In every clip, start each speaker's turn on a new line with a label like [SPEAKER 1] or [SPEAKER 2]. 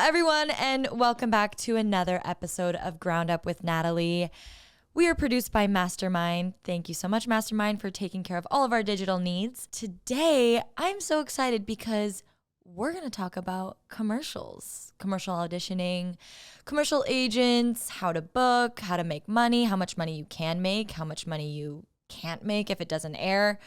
[SPEAKER 1] everyone, and welcome back to another episode of Ground Up with Natalee. We are produced by Mastermind. Thank you so much, Mastermind, for taking care of all of our digital needs. Today, I'm so excited because we're going to talk about commercials, commercial auditioning, commercial agents, how to book, how to make money, how much money you can make, how much money you can't make if it doesn't air,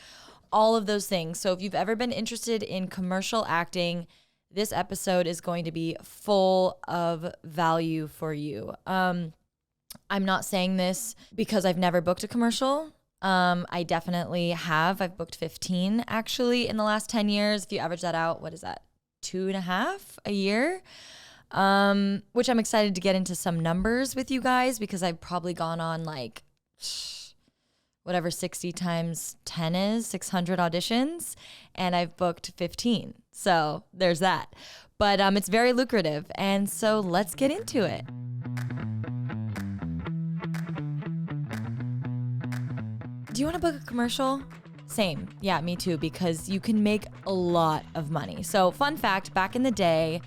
[SPEAKER 1] all of those things. So if you've ever been interested in commercial acting, this episode is going to be full of value for you. I'm not saying this because I've never booked a commercial. I definitely have. I've booked 15 actually in the last 10 years. If you average that out, what is that? 2.5 a year? Which I'm excited to get into some numbers with you guys because I've probably gone on like whatever 60 times 10 is, 600 auditions, and I've booked 15. So there's that. But it's very lucrative. And so let's get into it. Do you want to book a commercial? Same. Yeah, me too, because you can make a lot of money. So fun fact, back in the day,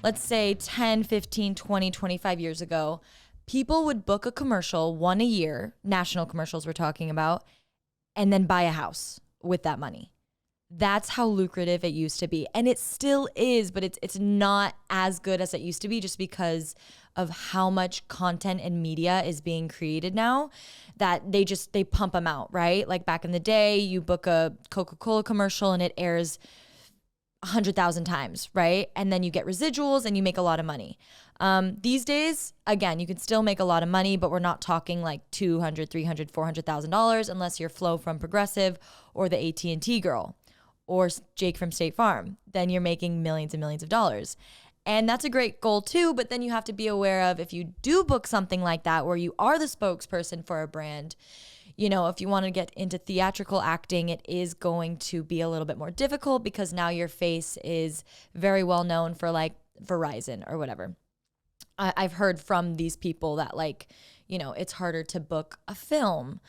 [SPEAKER 1] let's say 10, 15, 20, 25 years ago, people would book a commercial, one a year, national commercials we're talking about, and then buy a house with that money. That's how lucrative it used to be. And it still is, but it's not as good as it used to be just because of how much content and media is being created now that they pump them out, right? Like back in the day, you book a Coca-Cola commercial and it airs 100,000 times, right? And then you get residuals and you make a lot of money. These days, again, you can still make a lot of money, but we're not talking like $200,000, $300,000, $400,000 unless you're Flo from Progressive or the AT&T girl or Jake from State Farm. Then you're making millions and millions of dollars. And that's a great goal too, but then you have to be aware of if you do book something like that where you are the spokesperson for a brand, you know, if you want to get into theatrical acting, it is going to be a little bit more difficult because now your face is very well known for like Verizon or whatever. I've heard from these people that like, you know, it's harder to book a film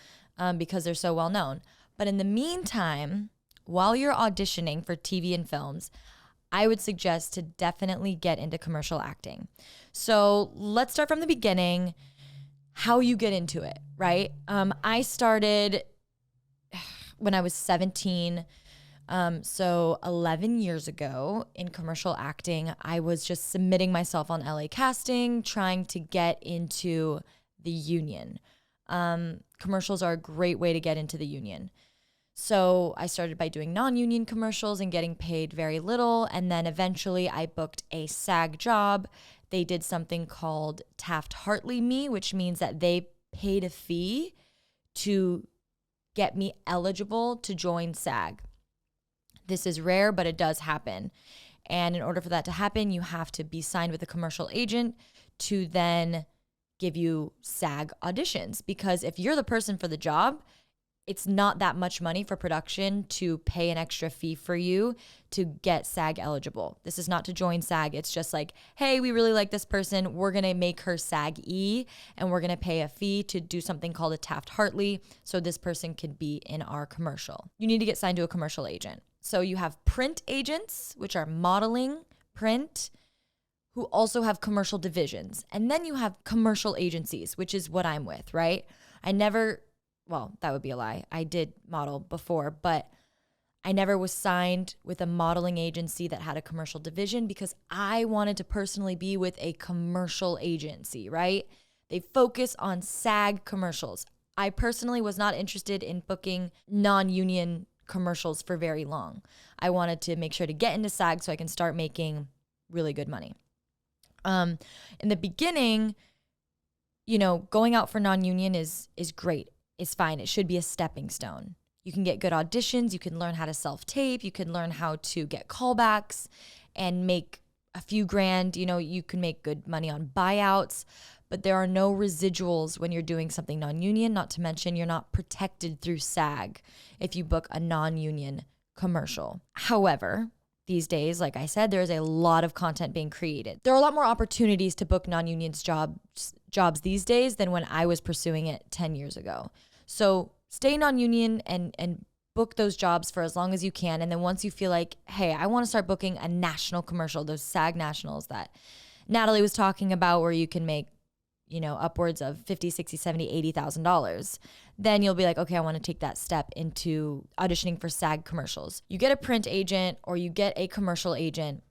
[SPEAKER 1] because they're so well known. But in the meantime, while you're auditioning for TV and films, I would suggest to definitely get into commercial acting. So let's start from the beginning, how you get into it, right? I started when I was 17, so 11 years ago in commercial acting. I was just submitting myself on LA Casting, trying to get into the union. Commercials are a great way to get into the union. So I started by doing non-union commercials and getting paid very little. And then eventually I booked a SAG job. They did something called Taft-Hartley me, which means that they paid a fee to get me eligible to join SAG. This is rare, but it does happen. And in order for that to happen, you have to be signed with a commercial agent to then give you SAG auditions. Because if you're the person for the job, it's not that much money for production to pay an extra fee for you to get SAG eligible. This is not to join SAG. It's just like, hey, we really like this person. We're going to make her SAG-E and we're going to pay a fee to do something called a Taft-Hartley so this person can be in our commercial. You need to get signed to a commercial agent. So you have print agents, which are modeling, print, who also have commercial divisions. And then you have commercial agencies, which is what I'm with, right? Well, that would be a lie. I did model before, but I never was signed with a modeling agency that had a commercial division because I wanted to personally be with a commercial agency, right? They focus on SAG commercials. I personally was not interested in booking non-union commercials for very long. I wanted to make sure to get into SAG so I can start making really good money. In the beginning, you know, going out for non-union is great. Is fine. It should be a stepping stone. You can get good auditions. You can learn how to self-tape. You can learn how to get callbacks and make a few grand. You know, you can make good money on buyouts, but there are no residuals when you're doing something non-union, not to mention you're not protected through SAG if you book a non-union commercial. However, these days, like I said, there's a lot of content being created. There are a lot more opportunities to book non-unions jobs these days than when I was pursuing it 10 years ago. So stay non-union and book those jobs for as long as you can. And then once you feel like, hey, I want to start booking a national commercial, those SAG nationals that Natalee was talking about where you can make, upwards of $50, $60, $70, $80,000. Then you'll be like, okay, I want to take that step into auditioning for SAG commercials. You get a print agent or you get a commercial agent.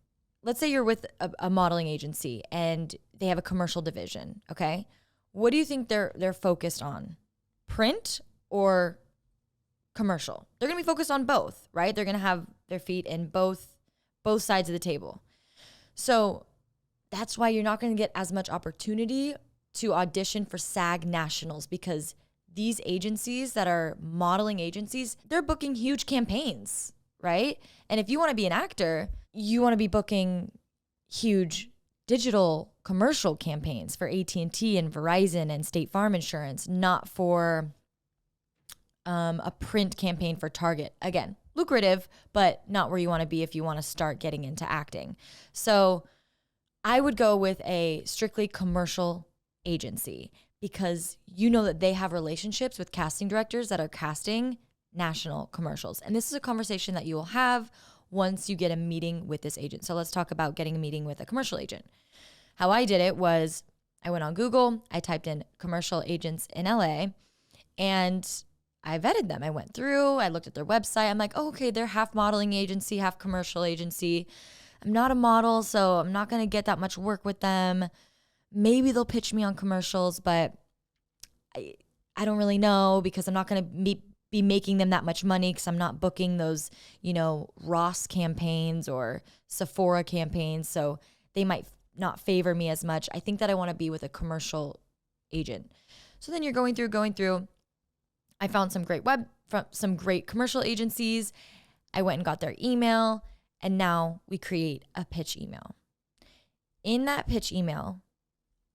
[SPEAKER 1] Let's say you're with a modeling agency and they have a commercial division, okay? What do you think they're focused on? Print or commercial? They're going to be focused on both, right? They're going to have their feet in both sides of the table. So that's why you're not going to get as much opportunity to audition for SAG nationals, because these agencies that are modeling agencies, they're booking huge campaigns, right? And if you want to be an actor, you want to be booking huge digital commercial campaigns for AT&T and Verizon and State Farm Insurance, not for a print campaign for Target. Again, lucrative, but not where you want to be if you want to start getting into acting. So I would go with a strictly commercial agency, because you know that they have relationships with casting directors that are casting national commercials. And this is a conversation that you will have once you get a meeting with this agent. So let's talk about getting a meeting with a commercial agent. How I did it was I went on Google, I typed in commercial agents in LA, and I vetted them. I went through, I looked at their website. I'm like, oh, okay, they're half modeling agency, half commercial agency. I'm not a model, so I'm not going to get that much work with them. Maybe they'll pitch me on commercials, but I don't really know, because I'm not going to be making them that much money, because I'm not booking those, Ross campaigns or Sephora campaigns. So they might not favor me as much. I think that I want to be with a commercial agent. So then you're going through. I found some great commercial agencies. I went and got their email, and now we create a pitch email. In that pitch email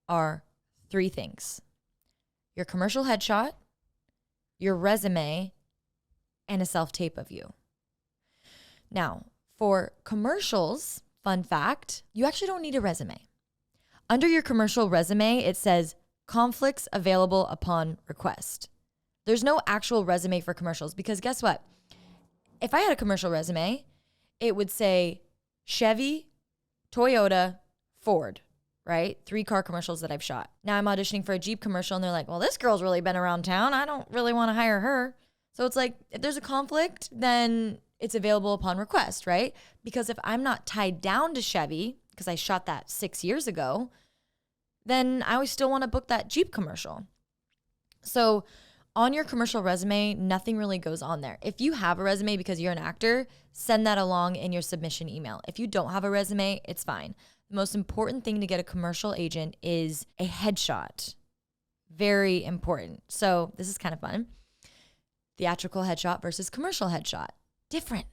[SPEAKER 1] are 3 things: your commercial headshot, your resume, and a self-tape of you. Now, for commercials, fun fact, you actually don't need a resume. Under your commercial resume, it says conflicts available upon request. There's no actual resume for commercials, because guess what? If I had a commercial resume, it would say Chevy, Toyota, Ford, right? 3 car commercials that I've shot. Now I'm auditioning for a Jeep commercial, and they're like, well, this girl's really been around town. I don't really want to hire her. So it's like, if there's a conflict, then it's available upon request, right? Because if I'm not tied down to Chevy, because I shot that 6 years ago, then I always still want to book that Jeep commercial. So on your commercial resume, nothing really goes on there. If you have a resume because you're an actor, send that along in your submission email. If you don't have a resume, it's fine. The most important thing to get a commercial agent is a headshot. Very important. So this is kind of fun. Theatrical headshot versus commercial headshot. Different.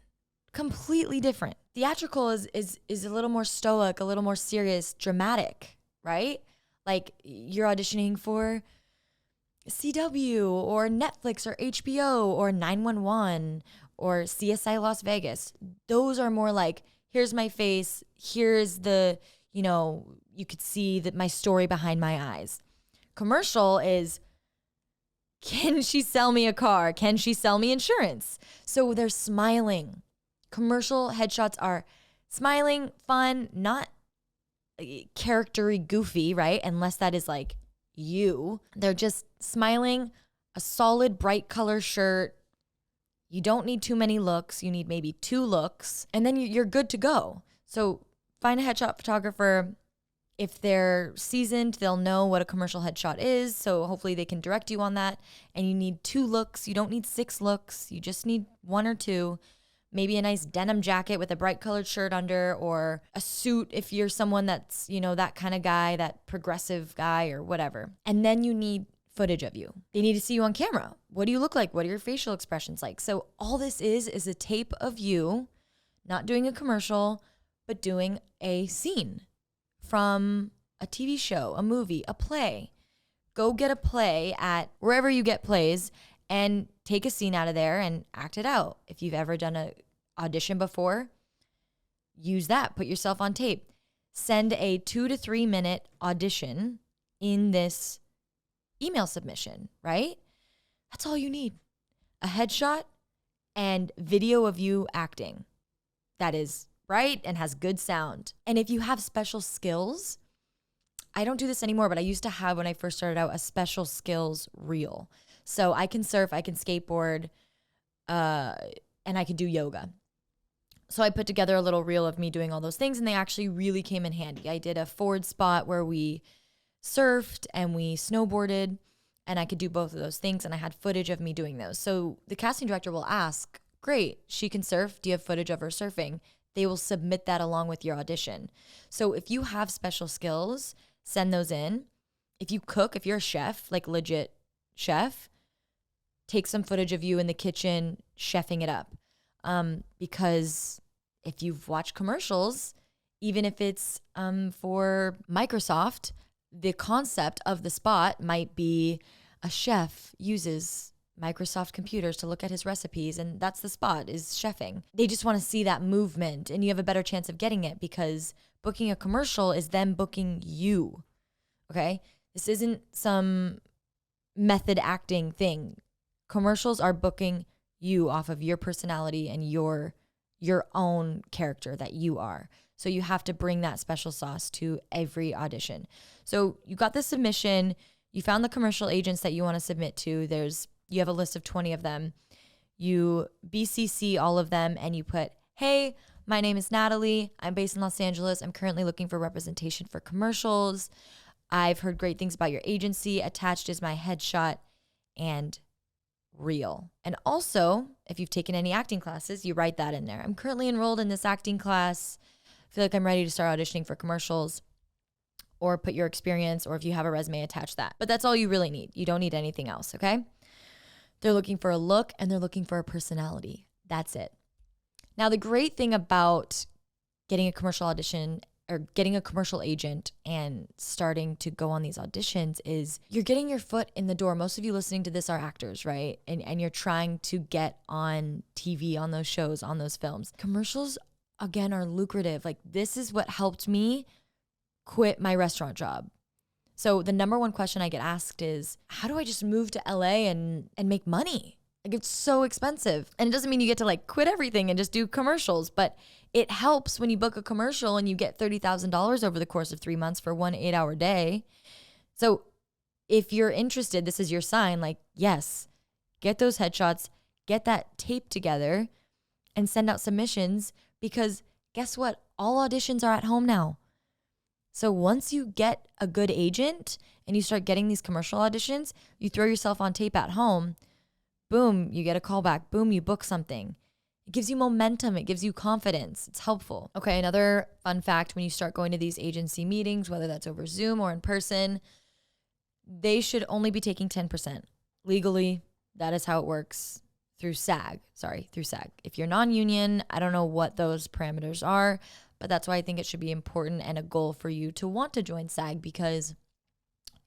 [SPEAKER 1] Completely different. Theatrical is a little more stoic, a little more serious, dramatic, right? Like you're auditioning for CW or Netflix or HBO or 911 or CSI Las Vegas. Those are more like, here's my face, here's the, you could see that my story behind my eyes. Commercial is, can she sell me a car? Can she sell me insurance? So they're smiling. Commercial headshots are smiling, fun, not charactery goofy, right? Unless that is like you. They're just smiling, a solid bright color shirt. You don't need too many looks. You need maybe 2 looks, and then you're good to go. So find a headshot photographer. If they're seasoned, they'll know what a commercial headshot is. So hopefully they can direct you on that. And you need 2 looks. You don't need 6 looks. You just need 1 or 2. Maybe a nice denim jacket with a bright colored shirt under, or a suit if you're someone that's, that kind of guy, that progressive guy or whatever. And then you need footage of you. They need to see you on camera. What do you look like? What are your facial expressions like? So all this is a tape of you, not doing a commercial, but doing a scene from a TV show, a movie, a play. Go get a play at wherever you get plays and take a scene out of there and act it out. If you've ever done an audition before, use that. Put yourself on tape. Send a 2 to 3 minute audition in this email submission, right? That's all you need. A headshot and video of you acting that is bright and has good sound. And if you have special skills, I don't do this anymore, but I used to have, when I first started out, a special skills reel. So I can surf, I can skateboard, and I could do yoga. So I put together a little reel of me doing all those things, and they actually really came in handy. I did a forward spot where we surfed and we snowboarded, and I could do both of those things, and I had footage of me doing those. So the casting director will ask, great, she can surf. Do you have footage of her surfing? They will submit that along with your audition. So if you have special skills, send those in. If you cook, if you're a chef, like legit chef, take some footage of you in the kitchen chefing it up. Because if you've watched commercials, even if it's for Microsoft, the concept of the spot might be a chef uses Microsoft computers to look at his recipes, and that's the spot, is chefing. They just want to see that movement, and you have a better chance of getting it because booking a commercial is them booking you, okay? This isn't some method acting thing. Commercials are booking you off of your personality and your own character that you are. So you have to bring that special sauce to every audition. So you got the submission, you found the commercial agents that you want to submit to. You have a list of 20 of them. You BCC all of them and you put, hey, my name is Natalee. I'm based in Los Angeles. I'm currently looking for representation for commercials. I've heard great things about your agency. Attached is my headshot and reel. And also, if you've taken any acting classes, you write that in there. I'm currently enrolled in this acting class. I feel like I'm ready to start auditioning for commercials. Or put your experience, or if you have a resume, attach that. But that's all you really need. You don't need anything else, okay? They're looking for a look and they're looking for a personality. That's it. Now, the great thing about getting a commercial audition or getting a commercial agent and starting to go on these auditions is you're getting your foot in the door. Most of you listening to this are actors, right? And you're trying to get on TV, on those shows, on those films. Commercials, again, are lucrative. Like, this is what helped me quit my restaurant job. So the number one question I get asked is, how do I just move to LA and make money? Like, it's so expensive. And it doesn't mean you get to like quit everything and just do commercials, but it helps when you book a commercial and you get $30,000 over the course of 3 months for 1 8-hour day. So if you're interested, this is your sign, like, yes, get those headshots, get that tape together and send out submissions, because guess what? All auditions are at home now. So once you get a good agent and you start getting these commercial auditions, you throw yourself on tape at home, boom, you get a callback, boom, you book something. It gives you momentum. It gives you confidence. It's helpful. Okay, another fun fact, when you start going to these agency meetings, whether that's over Zoom or in person, they should only be taking 10%. Legally, that is how it works through SAG. If you're non-union, I don't know what those parameters are, but that's why I think it should be important and a goal for you to want to join SAG, because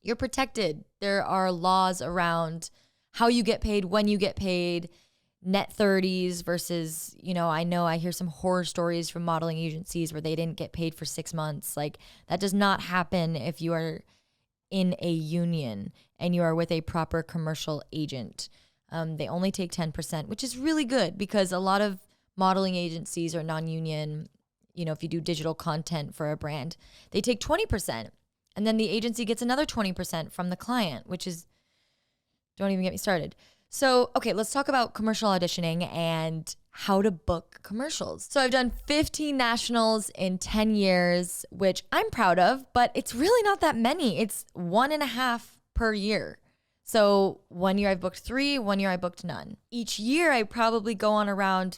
[SPEAKER 1] you're protected. There are laws around how you get paid, when you get paid, net 30s versus, I hear some horror stories from modeling agencies where they didn't get paid for 6 months. Like, that does not happen if you are in a union and you are with a proper commercial agent. They only take 10%, which is really good because a lot of modeling agencies are non-union. If you do digital content for a brand, they take 20%. And then the agency gets another 20% from the client, which is, don't even get me started. So, okay, let's talk about commercial auditioning and how to book commercials. So I've done 15 nationals in 10 years, which I'm proud of, but it's really not that many. It's 1.5 per year. So 1 year I booked 3, 1 year I booked none. Each year I probably go on around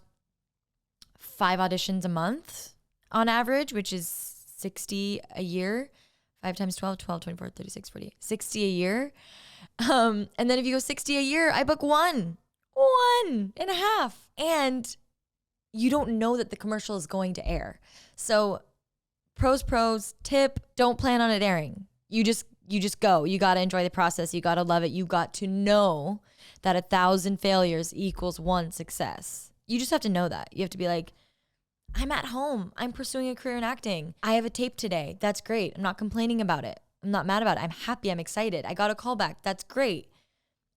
[SPEAKER 1] 5 auditions a month on average, which is 60 a year. 5 times 12, 24, 36, 48, 60 a year. And then if you go 60 a year, I book 1.5. And you don't know that the commercial is going to air. So pros, tip, don't plan on it airing. You just go. You got to enjoy the process. You got to love it. You got to know that 1,000 failures equals 1 success. You just have to know that. You have to be like, I'm at home. I'm pursuing a career in acting. I have a tape today. That's great. I'm not complaining about it. I'm not mad about it. I'm happy. I'm excited. I got a callback. That's great.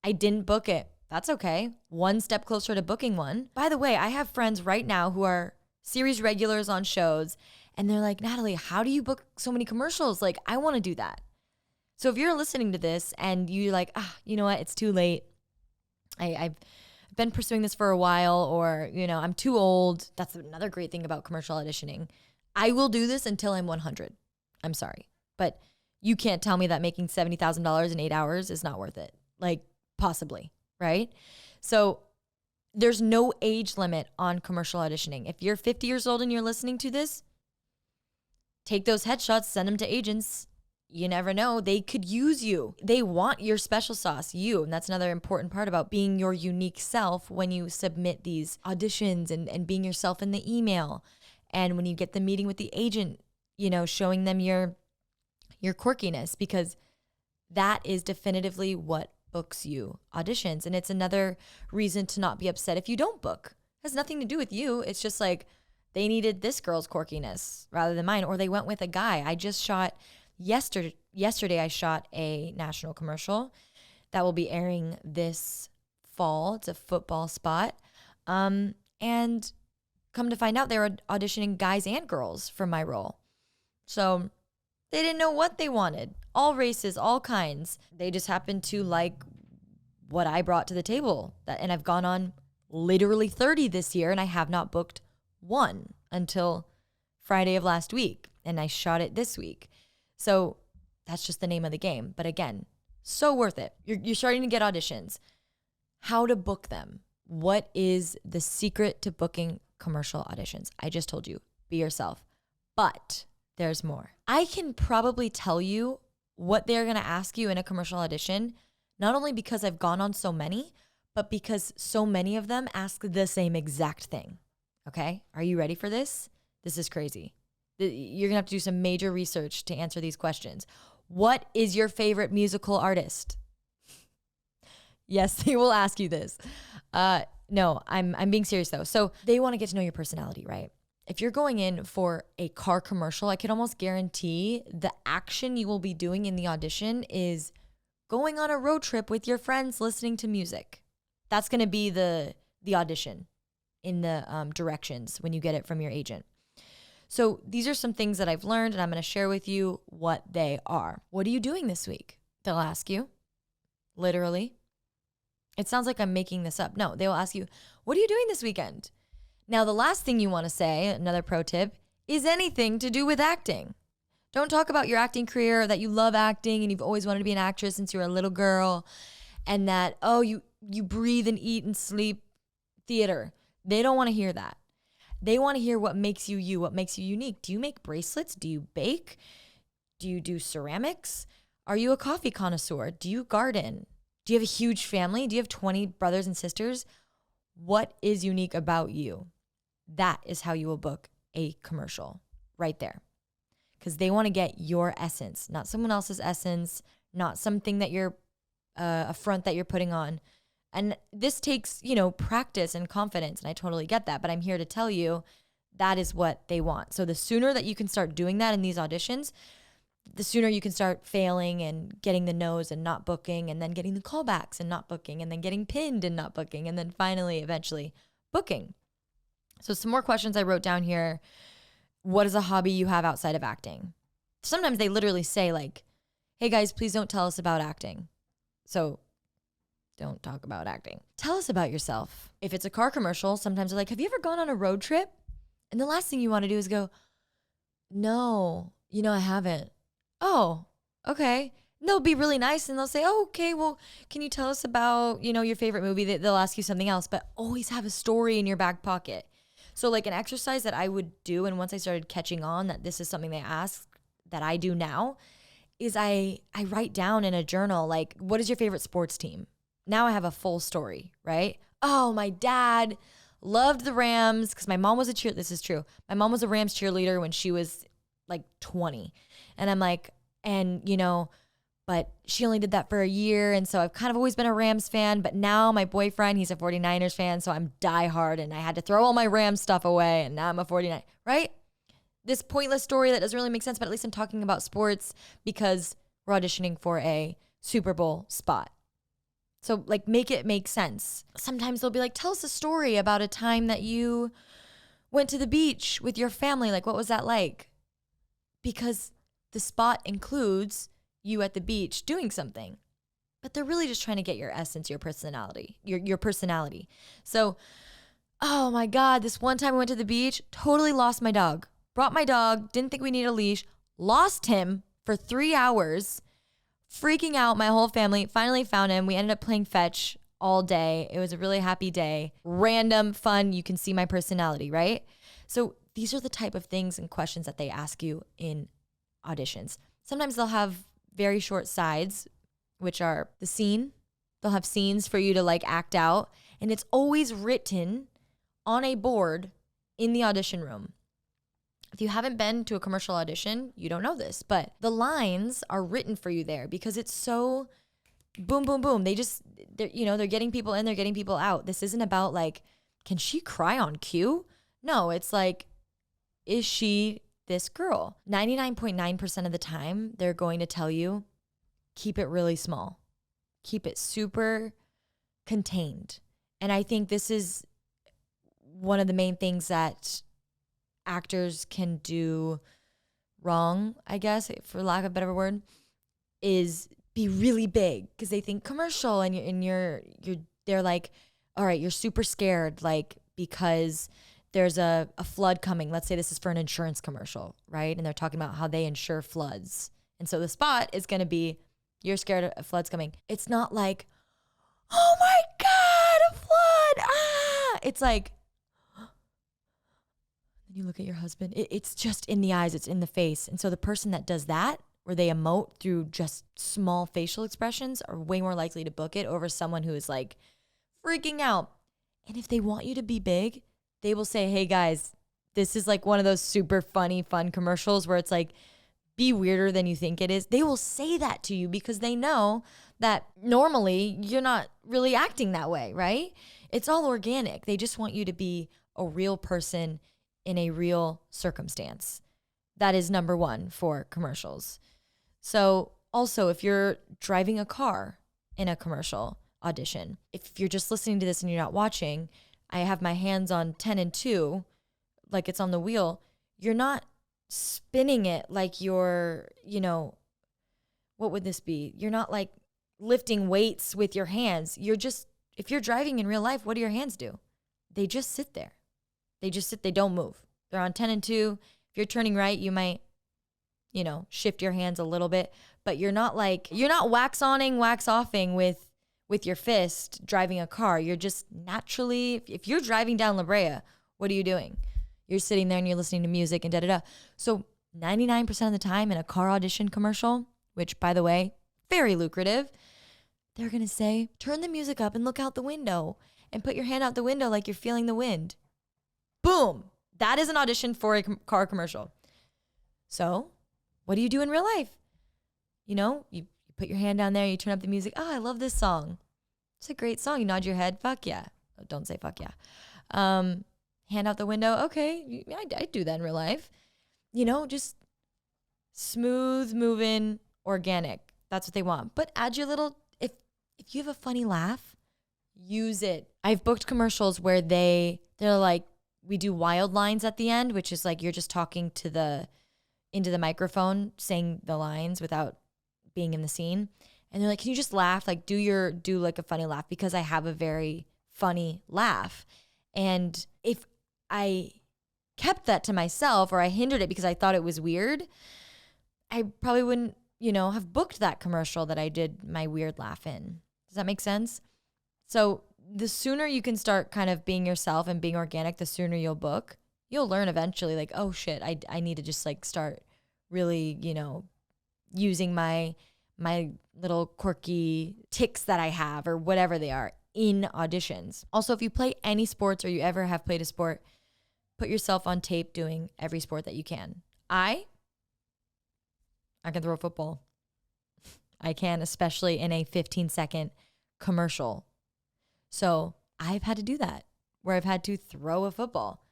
[SPEAKER 1] I didn't book it. That's okay. 1 step closer to booking one. By the way, I have friends right now who are series regulars on shows, And they're like, Natalee, how do you book so many commercials? Like, I want to do that. So if you're listening to this and you're like, you know what, it's too late. I've been pursuing this for a while, or, I'm too old. That's another great thing about commercial auditioning. I will do this until I'm 100. I'm sorry. But you can't tell me that making $70,000 in 8 hours is not worth it. Like, possibly, right? So there's no age limit on commercial auditioning. If you're 50 years old and you're listening to this, take those headshots, send them to agents. You never know. They could use you. They want your special sauce, you. And that's another important part about being your unique self when you submit these auditions and being yourself in the email. And when you get the meeting with the agent, showing them your quirkiness, because that is definitively what books you auditions. And it's another reason to not be upset if you don't book. It has nothing to do with you. It's just like they needed this girl's quirkiness rather than mine, or they went with a guy. I just shot yesterday I shot a national commercial that will be airing this fall. It's a football spot. And come to find out, they were auditioning guys and girls for my role. So they didn't know what they wanted. All races, all kinds. They just happened to like what I brought to the table. And I've gone on literally 30 this year, and I have not booked one until Friday of last week. And I shot it this week. So that's just the name of the game. But again, so worth it. You're starting to get auditions. How to book them. What is the secret to booking commercial auditions? I just told you, be yourself. But there's more. I can probably tell you what they're going to ask you in a commercial audition, not only because I've gone on so many, but because so many of them ask the same exact thing. Okay? Are you ready for this? This is crazy. You're going to have to do some major research to answer these questions. What is your favorite musical artist? Yes, they will ask you this. No, I'm being serious though. So they want to get to know your personality, right? If you're going in for a car commercial, I can almost guarantee the action you will be doing in the audition is going on a road trip with your friends, listening to music. That's going to be the audition in the directions when you get it from your agent. So these are some things that I've learned, and I'm going to share with you what they are. What are you doing this week? They'll ask you, literally. It sounds like I'm making this up. No, they'll ask you, what are you doing this weekend? Now, the last thing you want to say, another pro tip, is anything to do with acting. Don't talk about your acting career, that you love acting and you've always wanted to be an actress since you were a little girl, and that, you breathe and eat and sleep theater. They don't want to hear that. They want to hear what makes you you, what makes you unique. Do you make bracelets? Do you bake? Do you do ceramics? Are you a coffee connoisseur? Do you garden? Do you have a huge family? Do you have 20 brothers and sisters? What is unique about you? That is how you will book a commercial right there. Because they want to get your essence, not someone else's essence, not something that you're, a front that you're putting on. And this takes, practice and confidence, and I totally get that. But I'm here to tell you that is what they want. So the sooner that you can start doing that in these auditions, the sooner you can start failing and getting the no's and not booking, and then getting the callbacks and not booking, and then getting pinned and not booking, and then finally, eventually booking. So some more questions I wrote down here. What is a hobby you have outside of acting? Sometimes they literally say like, hey guys, please don't tell us about acting. So don't talk about acting. Tell us about yourself. If it's a car commercial, sometimes they're like, have you ever gone on a road trip? And the last thing you want to do is go, no, I haven't. Oh, okay. And they'll be really nice and they'll say, oh, okay, well, can you tell us about, your favorite movie? They'll ask you something else, but always have a story in your back pocket. So like an exercise that I would do, and once I started catching on that this is something they ask that I do now, is I write down in a journal, like, what is your favorite sports team? Now I have a full story, right? Oh, my dad loved the Rams because my mom was this is true. My mom was a Rams cheerleader when she was like 20. And I'm like, but she only did that for a year. And so I've kind of always been a Rams fan, but now my boyfriend, he's a 49ers fan. So I'm diehard, and I had to throw all my Rams stuff away, and now I'm a 49, right? This pointless story that doesn't really make sense, but at least I'm talking about sports because we're auditioning for a Super Bowl spot. So like make it make sense. Sometimes they'll be like, tell us a story about a time that you went to the beach with your family. Like, what was that like? Because the spot includes you at the beach doing something, but they're really just trying to get your essence, your personality, your personality. So, oh my God, this one time I went to the beach, totally lost my dog. Brought my dog, didn't think we needed a leash, lost him for 3 hours, freaking out my whole family, finally found him. We ended up playing fetch all day. It was a really happy day. Random, fun, you can see my personality, right? So these are the type of things and questions that they ask you in auditions. Sometimes they'll have very short sides, which are the scene. They'll have scenes for you to like act out, and it's always written on a board in the audition room. If you haven't been to a commercial audition, you don't know this, but the lines are written for you there because it's so boom, boom, boom. They're getting people in, they're getting people out. This isn't about like, can she cry on cue? No, it's like, is she this girl? 99.9% of the time, they're going to tell you, keep it really small. Keep it super contained. And I think this is one of the main things that actors can do wrong, I guess, for lack of a better word, is be really big because they think commercial and they're like, all right, you're super scared, like, because there's a flood coming. Let's say this is for an insurance commercial, right? And they're talking about how they insure floods. And so the spot is going to be, you're scared of floods coming. It's not like, oh my God, a flood. Ah, it's like, you look at your husband, it's just in the eyes, it's in the face. And so the person that does that, where they emote through just small facial expressions, are way more likely to book it over someone who is like freaking out. And if they want you to be big, they will say, hey guys, this is like one of those super funny, fun commercials where it's like, be weirder than you think it is. They will say that to you because they know that normally you're not really acting that way, right? It's all organic. They just want you to be a real person in a real circumstance. That is number one for commercials. So also, if you're driving a car in a commercial audition, if you're just listening to this and you're not watching, I have my hands on 10 and 2, like it's on the wheel. You're not spinning it like you're, what would this be? You're not like lifting weights with your hands. If you're driving in real life, what do your hands do? They just sit there. They don't move. They're on 10 and 2. If you're turning right, you might, shift your hands a little bit, but you're not wax oning, wax offing with your fist driving a car. You're just naturally, if you're driving down La Brea, what are you doing? You're sitting there and you're listening to music and da-da-da. So 99% of the time in a car audition commercial, which by the way, very lucrative, they're going to say, turn the music up and look out the window and put your hand out the window like you're feeling the wind. Boom. That is an audition for a car commercial. So what do you do in real life? You put your hand down there, you turn up the music. Oh, I love this song. It's a great song. You nod your head. Fuck yeah. Oh, don't say fuck yeah. Hand out the window. Okay. I do that in real life. Just smooth moving, organic. That's what they want. But add your little, if you have a funny laugh, use it. I've booked commercials where they're like, we do wild lines at the end, which is like you're just talking into the microphone, saying the lines without being in the scene. And they're like, can you just laugh? Like do like a funny laugh, because I have a very funny laugh. And if I kept that to myself or I hindered it because I thought it was weird, I probably wouldn't, have booked that commercial that I did my weird laugh in. Does that make sense? So the sooner you can start kind of being yourself and being organic, the sooner you'll book. You'll learn eventually, like, oh shit, I need to just like start really, using my little quirky tics that I have or whatever they are in auditions. Also, if you play any sports or you ever have played a sport, put yourself on tape doing every sport that you can. I can throw a football. I can, especially in a 15-second commercial. So I've had to do that, where I've had to throw a football.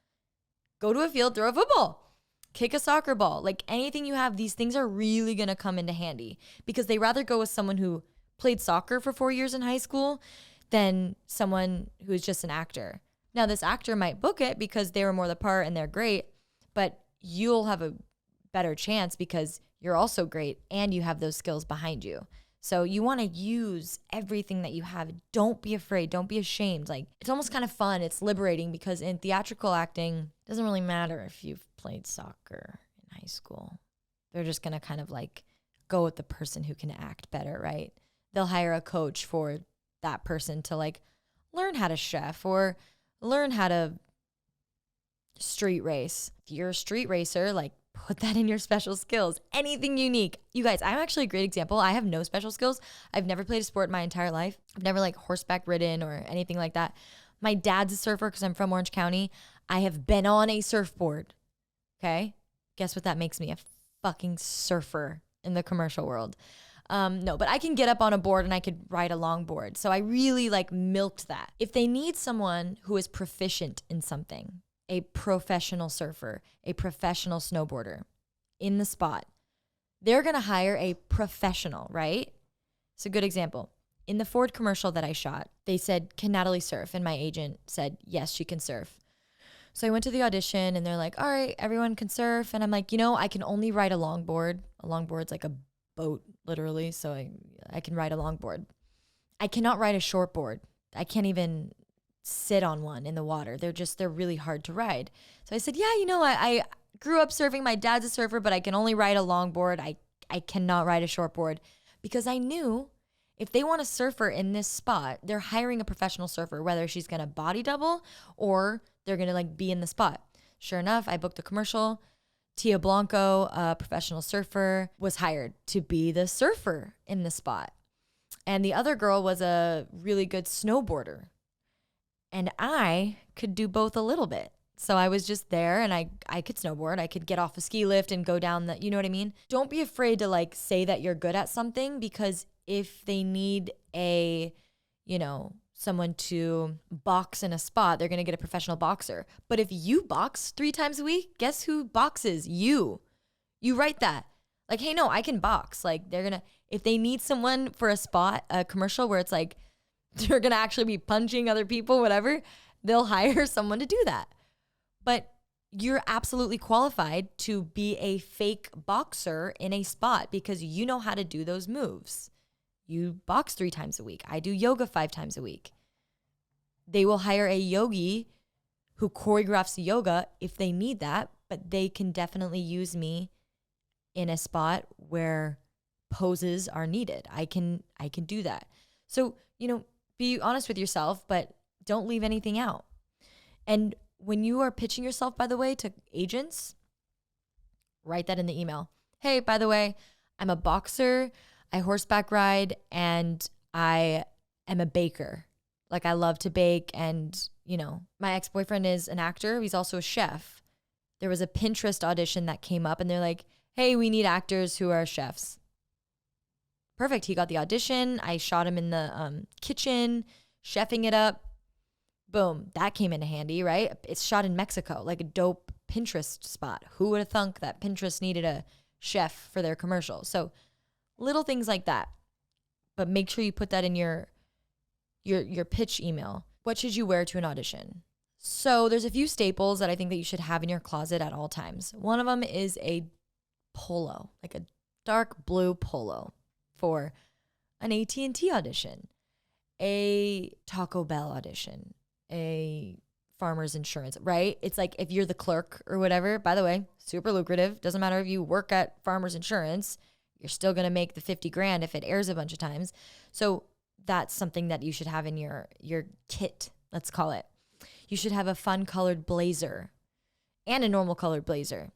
[SPEAKER 1] Go to a field, throw a football, kick a soccer ball, like anything you have. These things are really going to come into handy because they rather go with someone who played soccer for 4 years in high school than someone who's just an actor. Now, this actor might book it because they were more the part and they're great, but you'll have a better chance because you're also great and you have those skills behind you. So you want to use everything that you have. Don't be afraid. Don't be ashamed. Like, it's almost kind of fun. It's liberating because in theatrical acting, it doesn't really matter if you've played soccer in high school. They're just going to kind of like go with the person who can act better, right? They'll hire a coach for that person to like learn how to chef or learn how to street race. If you're a street racer, like put that in your special skills. Anything unique. You guys, I'm actually a great example. I have no special skills. I've never played a sport in my entire life. I've never like horseback ridden or anything like that. My dad's a surfer because I'm from Orange County. I have been on a surfboard. Okay. Guess what that makes me? A fucking surfer in the commercial world. No, but I can get up on a board and I could ride a longboard. So I really like milked that. If they need someone who is proficient in something, a professional surfer, a professional snowboarder in the spot, they're going to hire a professional, right? It's a good example. In the Ford commercial that I shot, they said, "Can Natalee surf?" And my agent said, "Yes, she can surf." So I went to the audition and they're like, "All right, everyone can surf." And I'm like, I can only ride a longboard. A longboard's like a boat, literally. So I can ride a longboard. I cannot ride a shortboard. I can't even sit on one in the water. They're really hard to ride. So I said, yeah, I grew up surfing. My dad's a surfer, but I can only ride a longboard. I cannot ride a shortboard because I knew if they want a surfer in this spot, they're hiring a professional surfer, whether she's going to body double or they're going to like be in the spot. Sure enough, I booked the commercial. Tia Blanco, a professional surfer, was hired to be the surfer in the spot. And the other girl was a really good snowboarder. And I could do both a little bit. So I was just there and I could snowboard. I could get off a ski lift and go down you know what I mean? Don't be afraid to like say that you're good at something because if they need someone to box in a spot, they're going to get a professional boxer. But if you box 3 times a week, guess who boxes? You write that. Like, hey, no, I can box. Like if they need someone for a spot, a commercial where it's like, they're going to actually be punching other people, whatever, they'll hire someone to do that. But you're absolutely qualified to be a fake boxer in a spot because you know how to do those moves. You box 3 times a week. I do yoga 5 times a week. They will hire a yogi who choreographs yoga if they need that, but they can definitely use me in a spot where poses are needed. I can do that. So, be honest with yourself, but don't leave anything out. And when you are pitching yourself, by the way, to agents, write that in the email. Hey, by the way, I'm a boxer, I horseback ride, and I am a baker. Like I love to bake and, my ex-boyfriend is an actor. He's also a chef. There was a Pinterest audition that came up and they're like, hey, we need actors who are chefs. Perfect. He got the audition. I shot him in the kitchen, chefing it up. Boom. That came into handy, right? It's shot in Mexico, like a dope Pinterest spot. Who would have thunk that Pinterest needed a chef for their commercial? So little things like that. But make sure you put that in your pitch email. What should you wear to an audition? So there's a few staples that I think that you should have in your closet at all times. One of them is a polo, like a dark blue polo for an AT&T audition, a Taco Bell audition, a Farmers Insurance, right? It's like if you're the clerk or whatever, by the way, super lucrative. Doesn't matter if you work at Farmers Insurance, you're still going to make the 50 grand if it airs a bunch of times. So that's something that you should have in your kit, let's call it. You should have a fun colored blazer and a normal colored blazer.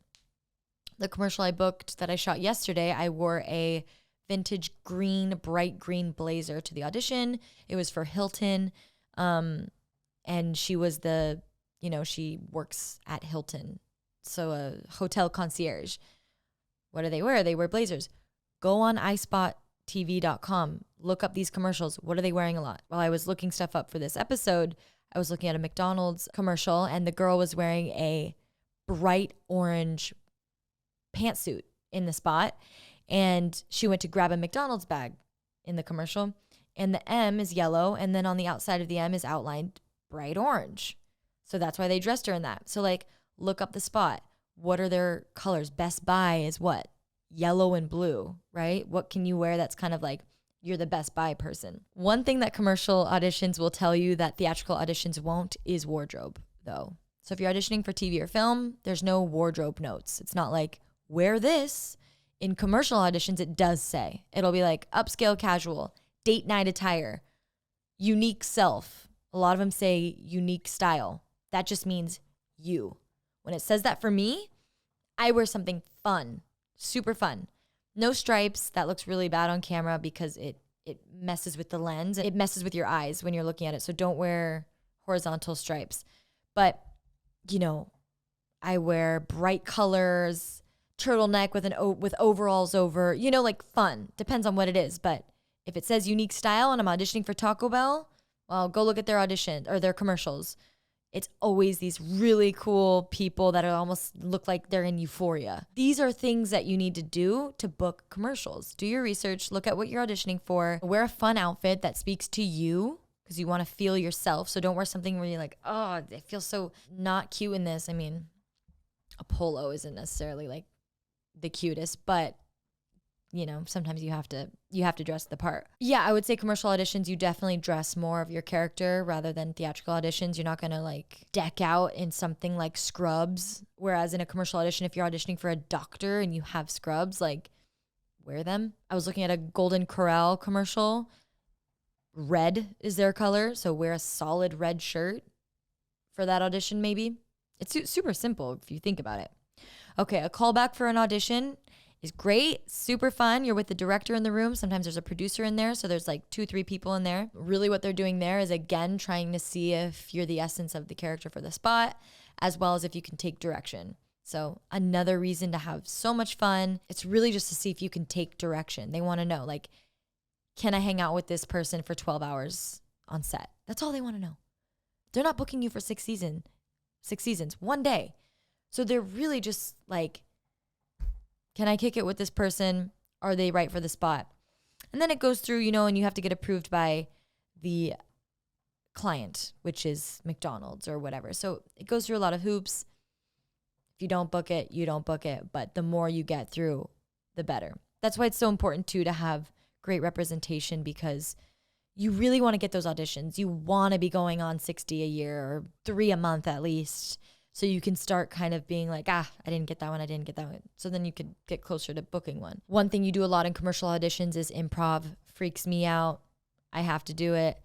[SPEAKER 1] The commercial I booked that I shot yesterday, I wore a vintage green, bright green blazer to the audition. It was for Hilton. And she was she works at Hilton. So a hotel concierge. What do they wear? They wear blazers. Go on iSpotTV.com. Look up these commercials. What are they wearing a lot? While I was looking stuff up for this episode, I was looking at a McDonald's commercial and the girl was wearing a bright orange pantsuit in the spot. And she went to grab a McDonald's bag in the commercial. And the M is yellow. And then on the outside of the M is outlined bright orange. So that's why they dressed her in that. So like, look up the spot. What are their colors? Best Buy is what? Yellow and blue, right? What can you wear that's kind of like you're the Best Buy person? One thing that commercial auditions will tell you that theatrical auditions won't is wardrobe, though. So if you're auditioning for TV or film, there's no wardrobe notes. It's not like, wear this. In commercial auditions, it does say. It'll be like upscale casual, date night attire, unique self. A lot of them say unique style. That just means you. When it says that for me, I wear something fun, super fun. No stripes. That looks really bad on camera because it messes with the lens. It messes with your eyes when you're looking at it. So don't wear horizontal stripes. But, you know, I wear bright colors, turtleneck with overalls over, you know, like fun. Depends on what it is. But if it says unique style and I'm auditioning for Taco Bell, well, go look at their audition or their commercials. It's always these really cool people that are almost look like they're in Euphoria. These are things that you need to do to book commercials. Do your research, look at what you're auditioning for, wear a fun outfit that speaks to you because you want to feel yourself. So don't wear something where you're like, oh, I feel so not cute in this. I mean, a polo isn't necessarily like the cutest, but you know, sometimes you have to dress the part. Yeah, I would say commercial auditions, you definitely dress more of your character rather than theatrical auditions. You're not going to like deck out in something like scrubs. Whereas in a commercial audition, if you're auditioning for a doctor and you have scrubs, like wear them. I was looking at a Golden Corral commercial. Red is their color. So wear a solid red shirt for that audition maybe. It's super simple if you think about it. Okay, a callback for an audition is great, super fun. You're with the director in the room. Sometimes there's a producer in there. So there's like 2-3 people in there. Really what they're doing there is again, trying to see if you're the essence of the character for the spot, as well as if you can take direction. So another reason to have so much fun. It's really just to see if you can take direction. They want to know, like, can I hang out with this person for 12 hours on set? That's all they want to know. They're not booking you for 6 seasons, 1 day. So they're really just like, can I kick it with this person? Are they right for the spot? And then it goes through, you know, and you have to get approved by the client, which is McDonald's or whatever. So it goes through a lot of hoops. If you don't book it, you don't book it. But the more you get through, the better. That's why it's so important too to have great representation, because you really want to get those auditions. You want to be going on 60 a year or 3 a month at least. So you can start kind of being like, I didn't get that one. So then you could get closer to booking one. One thing you do a lot in commercial auditions is improv. Freaks me out. I have to do it.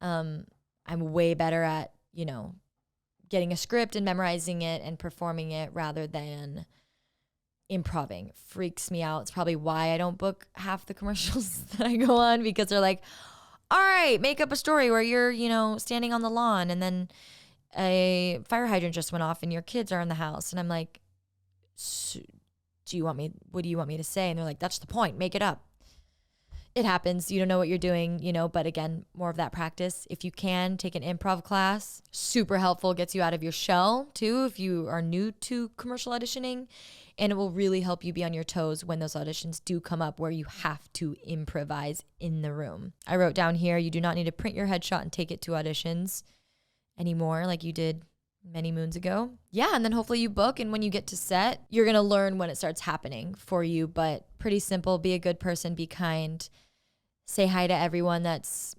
[SPEAKER 1] I'm way better at, you know, getting a script and memorizing it and performing it rather than improving. Freaks me out. It's probably why I don't book half the commercials that I go on, because they're like, all right, make up a story where you're, you know, standing on the lawn and then a fire hydrant just went off and your kids are in the house. And I'm like, what do you want me to say? And they're like, that's the point. Make it up. It happens. You don't know what you're doing, you know, but again, more of that practice. If you can take an improv class, super helpful, gets you out of your shell too, if you are new to commercial auditioning, and it will really help you be on your toes when those auditions do come up where you have to improvise in the room. I wrote down here, you do not need to print your headshot and take it to auditions anymore like you did many moons ago. Yeah, and then hopefully you book, and when you get to set, you're going to learn when it starts happening for you, but pretty simple. Be a good person, be kind, say hi to everyone that's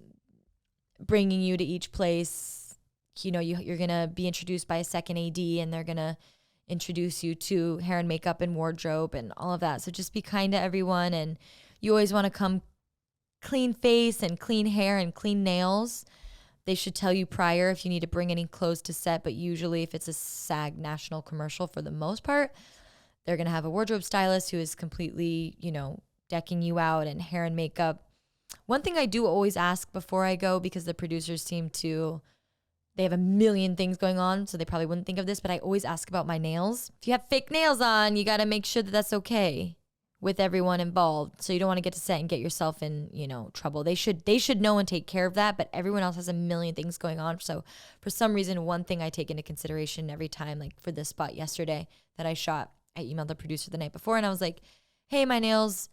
[SPEAKER 1] bringing you to each place. You know, you're going to be introduced by a second AD, and they're going to introduce you to hair and makeup and wardrobe and all of that. So just be kind to everyone, and you always want to come clean face and clean hair and clean nails. They should tell you prior if you need to bring any clothes to set, but usually if it's a SAG national commercial, for the most part, they're going to have a wardrobe stylist who is completely, you know, decking you out and hair and makeup. One thing I do always ask before I go, because the producers they have a million things going on, so they probably wouldn't think of this, but I always ask about my nails. If you have fake nails on, you got to make sure that that's okay with everyone involved. So you don't want to get to set and get yourself in, you know, trouble. They should know and take care of that, but everyone else has a million things going on. So for some reason, one thing I take into consideration every time, like for this spot yesterday that I shot, I emailed the producer the night before and I was like, hey, my nails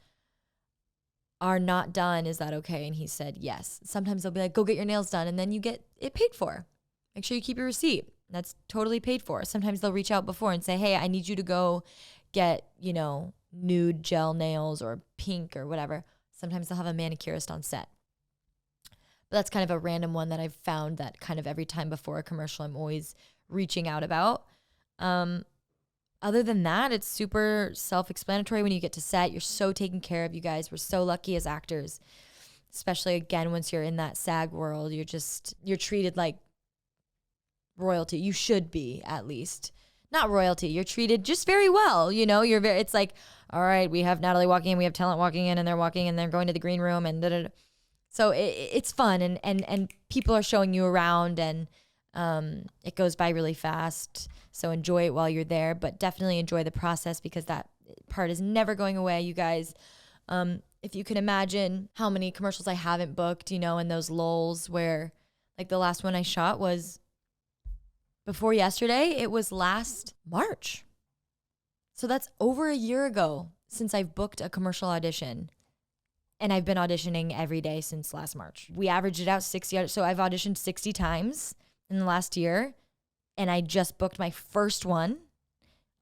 [SPEAKER 1] are not done. Is that okay? And he said, yes. Sometimes they'll be like, go get your nails done. And then you get it paid for. Make sure you keep your receipt. That's totally paid for. Sometimes they'll reach out before and say, hey, I need you to go get, nude gel nails or pink or whatever. Sometimes they'll have a manicurist on set. But that's kind of a random one that I've found that kind of every time before a commercial, I'm always reaching out about. Other than that, it's super self-explanatory when you get to set. You're so taken care of, you guys. We're so lucky as actors, especially again, once you're in that SAG world, you're treated like royalty. You should be, at least. Not royalty. You're treated just very well. It's like, all right, we have Natalee walking in, we have talent walking in, and they're walking and they're going to the green room and da-da-da. So it's fun and people are showing you around and it goes by really fast. So enjoy it while you're there, but definitely enjoy the process because that part is never going away, you guys. If you can imagine how many commercials I haven't booked, in those lulls where like the last one I shot was before yesterday, it was last March. So that's over a year ago since I've booked a commercial audition. And I've been auditioning every day since last March. We averaged it out 60. So I've auditioned 60 times in the last year. And I just booked my first one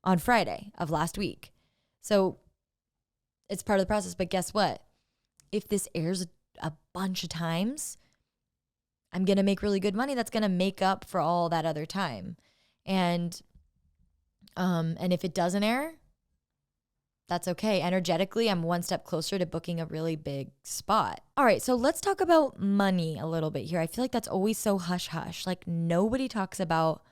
[SPEAKER 1] on Friday of last week. So it's part of the process. But guess what? If this airs a bunch of times, I'm going to make really good money. That's going to make up for all that other time. And if it doesn't air, that's okay. Energetically, I'm one step closer to booking a really big spot. All right, so let's talk about money a little bit here. I feel like that's always so hush-hush. Like nobody talks about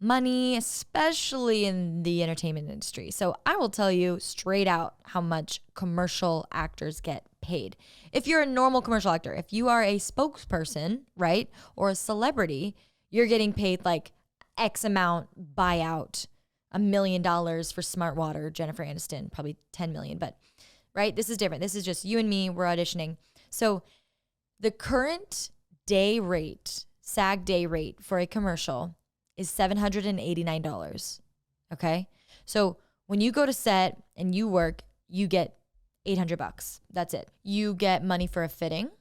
[SPEAKER 1] money, especially in the entertainment industry. So I will tell you straight out how much commercial actors get paid. If you're a normal commercial actor, if you are a spokesperson, right, or a celebrity, you're getting paid like X amount buyout. $1 million for Smart Water, Jennifer Aniston, probably 10 million, but right, this is different. This is just you and me, we're auditioning. So the current day rate, SAG day rate for a commercial is $789. Okay. So when you go to set and you work, you get $800. That's it. You get money for a fitting.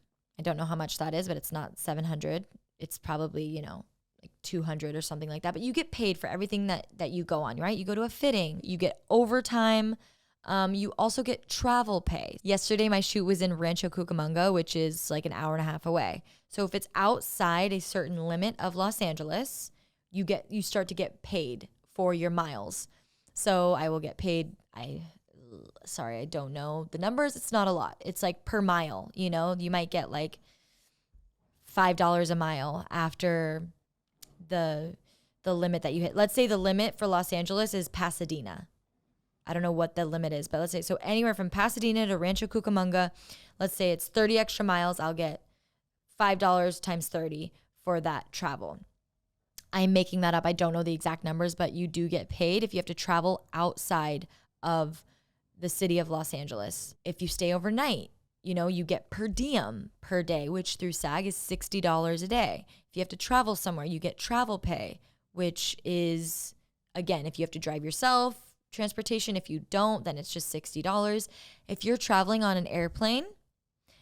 [SPEAKER 1] I don't know how much that is, but it's not 700. It's probably, like 200 or something like that. But you get paid for everything that you go on, right? You go to a fitting, you get overtime. You also get travel pay. Yesterday, my shoot was in Rancho Cucamonga, which is like an hour and a half away. So if it's outside a certain limit of Los Angeles, you start to get paid for your miles. So I will get paid. I don't know the numbers. It's not a lot. It's like per mile, you might get like $5 a mile after the limit that you hit. Let's say the limit for Los Angeles is Pasadena. I don't know what the limit is, but let's say, so anywhere from Pasadena to Rancho Cucamonga, let's say it's 30 extra miles, I'll get $5 times 30 for that travel. I'm making that up. I don't know the exact numbers, but you do get paid if you have to travel outside of the city of Los Angeles. If you stay overnight, you get per diem per day, which through SAG is $60 a day. If you have to travel somewhere, you get travel pay, which is, again, if you have to drive yourself, transportation. If you don't, then it's just $60. If you're traveling on an airplane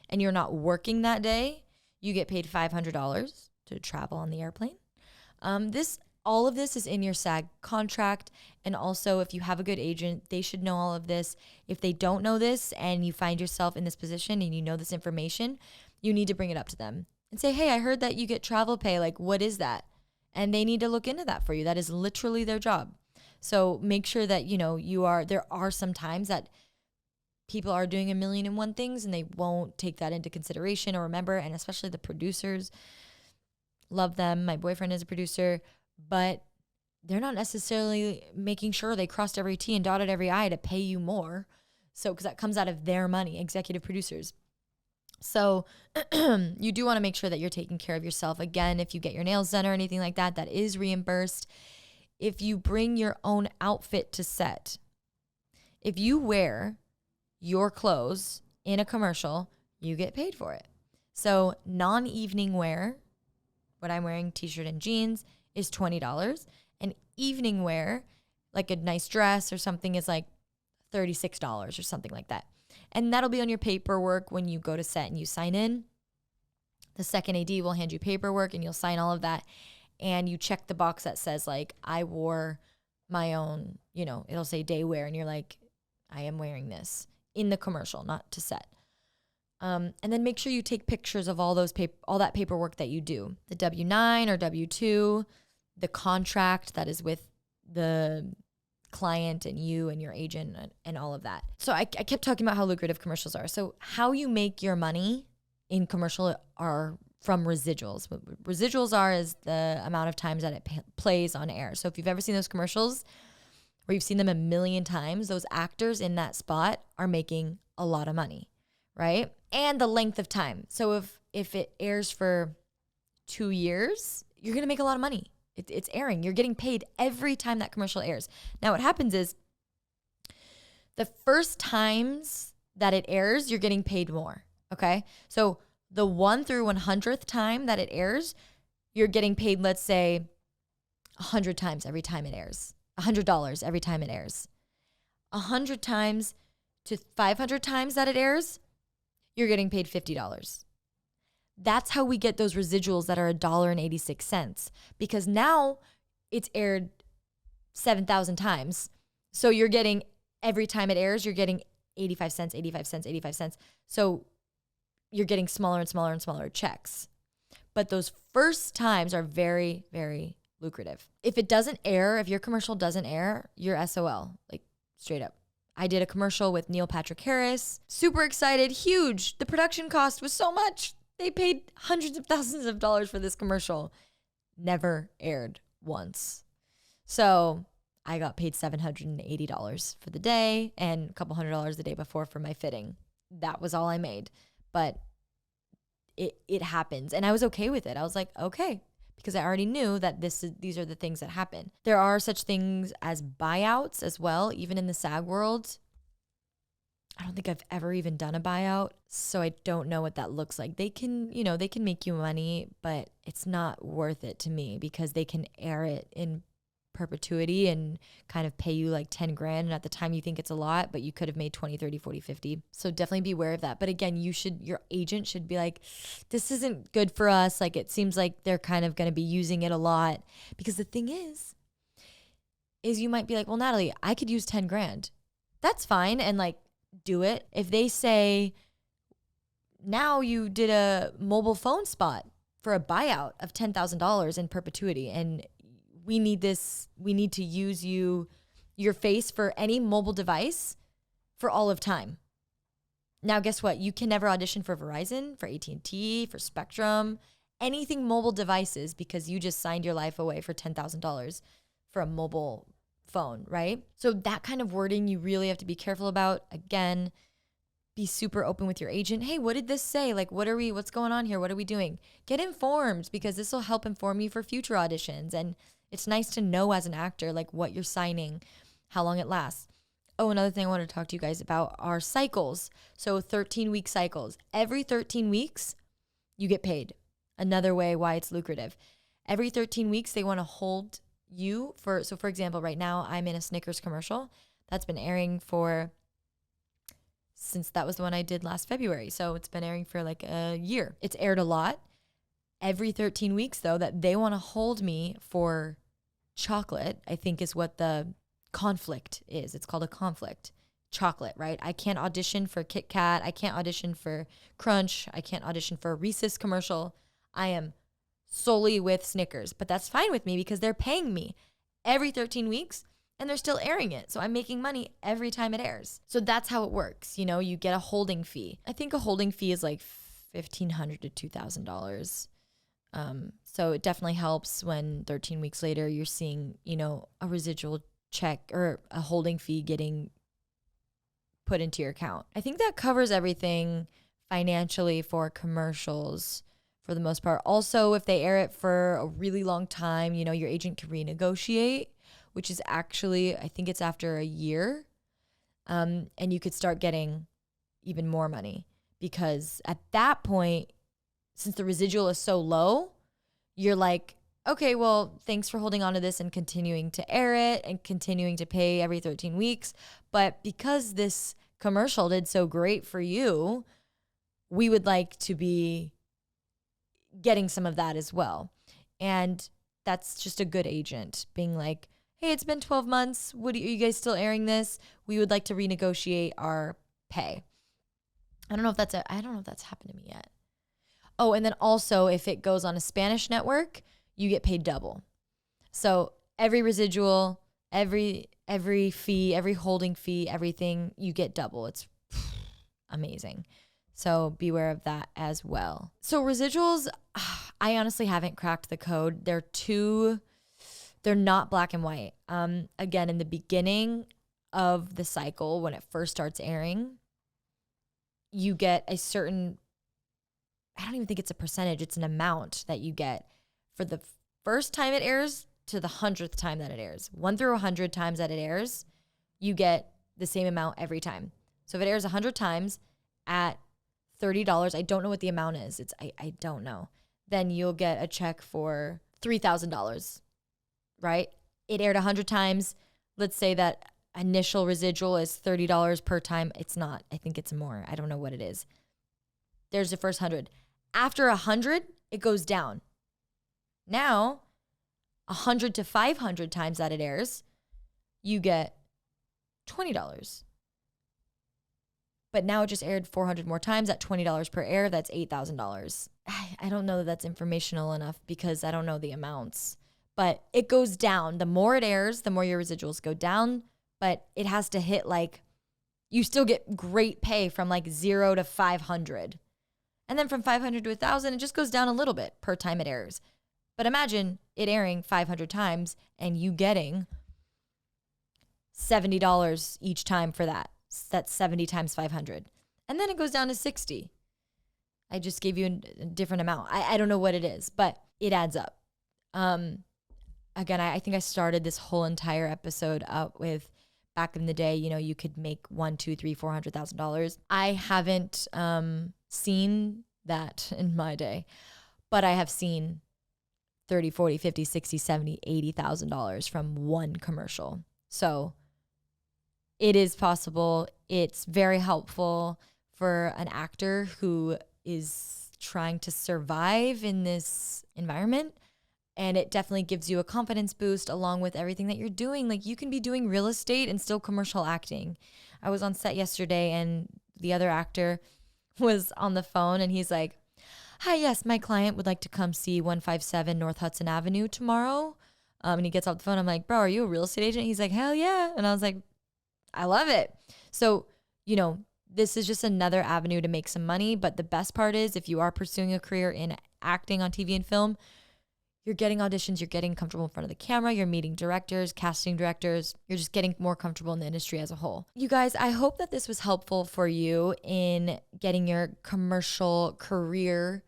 [SPEAKER 1] and you're not working that day, you get paid $500 to travel on the airplane. All of this is in your SAG contract. And also, if you have a good agent, they should know all of this. If they don't know this and you find yourself in this position and you know this information, you need to bring it up to them and say, hey, I heard that you get travel pay. Like, what is that? And they need to look into that for you. That is literally their job. So make sure that, there are some times that people are doing 1,000,001 things and they won't take that into consideration or remember. And especially the producers, love them. My boyfriend is a producer, but they're not necessarily making sure they crossed every T and dotted every I to pay you more. So, because that comes out of their money, executive producers. So you do want to make sure that you're taking care of yourself. Again, if you get your nails done or anything like that, that is reimbursed. If you bring your own outfit to set, if you wear your clothes in a commercial, you get paid for it. So non-evening wear, what I'm wearing, t-shirt and jeans, is $20. And evening wear, like a nice dress or something, is like $36 or something like that. And that'll be on your paperwork when you go to set and you sign in. The second AD will hand you paperwork and you'll sign all of that. and you check the box that says like, I wore my own, it'll say day wear, and you're like, I am wearing this in the commercial, not to set. And then make sure you take pictures of all that paperwork that you do, the W-9 or W-2, the contract that is with the client and you and your agent and all of that. So I kept talking about how lucrative commercials are. So how you make your money in commercial are from residuals. What residuals is the amount of times that it plays on air. So if you've ever seen those commercials where you've seen them a million times, those actors in that spot are making a lot of money, right? And the length of time. So if it airs for 2 years, you're going to make a lot of money. It's airing. You're getting paid every time that commercial airs. Now what happens is the first times that it airs, you're getting paid more, okay? So the 1 through 100th time that it airs, you're getting paid, let's say, 100 times every time it airs. $100 every time it airs. 100 times to 500 times that it airs, you're getting paid $50. That's how we get those residuals that are $1.86, because now it's aired 7,000 times. So you're getting, every time it airs, you're getting 85 cents, 85 cents, 85 cents. So you're getting smaller and smaller and smaller checks. But those first times are very, very lucrative. If it doesn't air, if your commercial doesn't air, you're SOL, like straight up. I did a commercial with Neil Patrick Harris. Super excited, huge. The production cost was so much. They paid hundreds of thousands of dollars for this commercial. Never aired once. So I got paid $780 for the day and a couple $100 the day before for my fitting. That was all I made. But it happens. And I was okay with it. I was like, okay, because I already knew that these are the things that happen. There are such things as buyouts as well, even in the SAG world. I don't think I've ever even done a buyout, so I don't know what that looks like. They can make you money, but it's not worth it to me because they can air it in perpetuity and kind of pay you like 10 grand. And at the time you think it's a lot, but you could have made 20, 30, 40, 50. So definitely be aware of that. But again, your agent should be like, this isn't good for us. Like, it seems like they're kind of going to be using it a lot, because the thing is you might be like, well, Natalee, I could use 10 grand. That's fine. And like, do it. If they say, now you did a mobile phone spot for a buyout of $10,000 in perpetuity, and we need to use your face for any mobile device for all of time. Now, guess what? You can never audition for Verizon, for AT&T, for Spectrum, anything mobile devices, because you just signed your life away for $10,000 for a mobile phone, right? So that kind of wording you really have to be careful about. Again, be super open with your agent. Hey, what did this say? Like, what's going on here? What are we doing? Get informed, because this will help inform you for future auditions. And it's nice to know as an actor, like, what you're signing, how long it lasts. Oh, another thing I want to talk to you guys about are cycles. So 13-week cycles. Every 13 weeks, you get paid. Another way why it's lucrative. Every 13 weeks, they want to hold you for example, right now I'm in a Snickers commercial that's been airing since that was the one I did last February. So it's been airing for like a year. It's aired a lot. Every 13 weeks though, that they want to hold me for chocolate, I think is what the conflict is. It's called a conflict. Chocolate, right? I can't audition for Kit Kat. I can't audition for Crunch. I can't audition for a Reese's commercial. I am solely with Snickers, but that's fine with me because they're paying me every 13 weeks and they're still airing it. So I'm making money every time it airs. So that's how it works. You get a holding fee. I think a holding fee is like $1,500 to $2,000. So it definitely helps when 13 weeks later you're seeing, a residual check or a holding fee getting put into your account. I think that covers everything financially for commercials for the most part. Also, if they air it for a really long time, your agent can renegotiate, which is actually, I think it's after a year. And you could start getting even more money, because at that point, since the residual is so low, you're like, okay, well, thanks for holding on to this and continuing to air it and continuing to pay every 13 weeks. But because this commercial did so great for you, we would like to be getting some of that as well. And that's just a good agent being like, hey, it's been 12 months. Are you guys still airing this? We would like to renegotiate our pay. I don't know if that's happened to me yet. Oh, and then also if it goes on a Spanish network, you get paid double. So every residual, every fee, every holding fee, everything, you get double. It's amazing. So beware of that as well. So residuals, I honestly haven't cracked the code. They're not black and white. Again, in the beginning of the cycle, when it first starts airing, you get a certain, I don't even think it's a percentage, it's an amount that you get for the first time it airs to the 100th time that it airs. 1 through 100 times that it airs, you get the same amount every time. So if it airs 100 times at $30, I don't know what the amount is. I don't know. Then you'll get a check for $3,000, right? It aired 100 times. Let's say that initial residual is $30 per time. It's not. I think it's more. I don't know what it is. There's the first 100. After 100, it goes down. Now, 100 to 500 times that it airs, you get $20. But now it just aired 400 more times at $20 per air. That's $8,000. I don't know that that's informational enough because I don't know the amounts. But it goes down. The more it airs, the more your residuals go down. But it has to hit you still get great pay from 0 to 500. And then from 500 to 1,000, it just goes down a little bit per time it airs. But imagine it airing 500 times and you getting $70 each time for that. That's 70 times 500. And then it goes down to 60. I just gave you a different amount. I don't know what it is, but it adds up. Again, I think I started this whole entire episode up with back in the day, you could make $100,000, $200,000, $300,000, $400,000. I haven't seen that in my day, but I have seen $30,000, $40,000, $50,000, $60,000, $70,000, $80,000 from one commercial. So it is possible. It's very helpful for an actor who is trying to survive in this environment. And it definitely gives you a confidence boost along with everything that you're doing. You can be doing real estate and still commercial acting. I was on set yesterday and the other actor was on the phone and he's like, hi, yes, my client would like to come see 157 North Hudson Avenue tomorrow. And he gets off the phone. I'm like, bro, are you a real estate agent? He's like, hell yeah. And I was like, I love it. So, this is just another avenue to make some money. But the best part is if you are pursuing a career in acting on TV and film, you're getting auditions, you're getting comfortable in front of the camera, you're meeting directors, casting directors, you're just getting more comfortable in the industry as a whole. You guys, I hope that this was helpful for you in getting your commercial career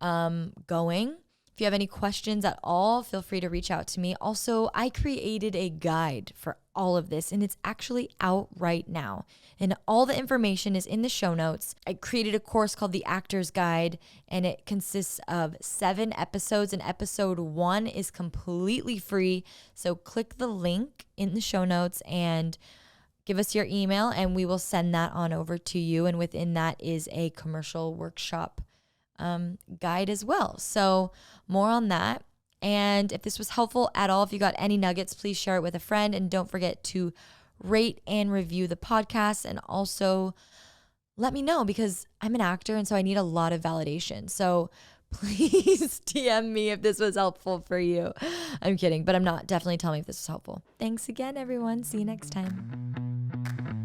[SPEAKER 1] going. If you have any questions at all, feel free to reach out to me. Also, I created a guide for all of this and it's actually out right now. And all the information is in the show notes. I created a course called The Actor's Guide and it consists of 7 episodes and episode 1 is completely free. So click the link in the show notes and give us your email and we will send that on over to you. And within that is a commercial workshop guide as well. So more on that. And if this was helpful at all, if you got any nuggets, please share it with a friend. And don't forget to rate and review the podcast. And also let me know because I'm an actor and so I need a lot of validation. So please DM me if this was helpful for you. I'm kidding, but I'm not. Definitely tell me if this was helpful. Thanks again, everyone. See you next time.